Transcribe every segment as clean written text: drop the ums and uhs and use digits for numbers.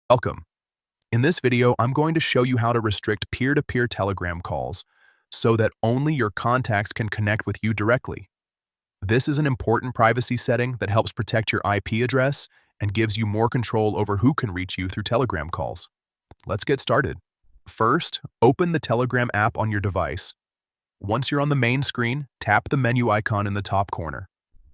Welcome. In this video, I'm going to show you how to restrict peer-to-peer Telegram calls so that only your contacts can connect with you directly. This is an important privacy setting that helps protect your IP address and gives you more control over who can reach you through Telegram calls. Let's get started. First, open the Telegram app on your device. Once you're on the main screen, tap the menu icon in the top corner.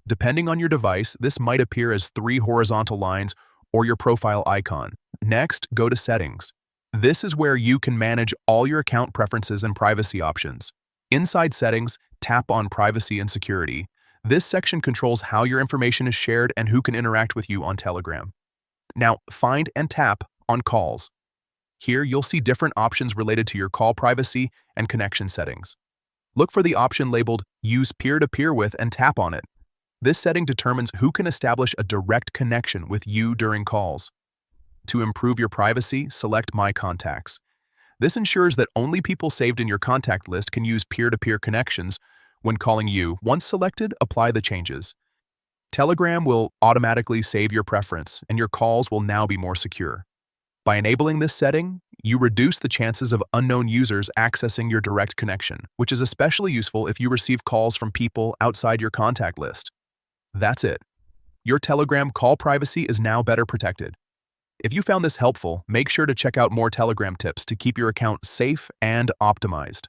Depending on your device, this might appear as 3 horizontal lines or your profile icon. Next, go to Settings. This is where you can manage all your account preferences and privacy options. Inside Settings, tap on Privacy and Security. This section controls how your information is shared and who can interact with you on Telegram. Now, find and tap on Calls. Here, you'll see different options related to your call privacy and connection settings. Look for the option labeled Use Peer-to-Peer With and tap on it. This setting determines who can establish a direct connection with you during calls. To improve your privacy, select My Contacts. This ensures that only people saved in your contact list can use peer-to-peer connections when calling you. Once selected, apply the changes. Telegram will automatically save your preference, and your calls will now be more secure. By enabling this setting, you reduce the chances of unknown users accessing your direct connection, which is especially useful if you receive calls from people outside your contact list. That's it. Your Telegram call privacy is now better protected. If you found this helpful, make sure to check out more Telegram tips to keep your account safe and optimized.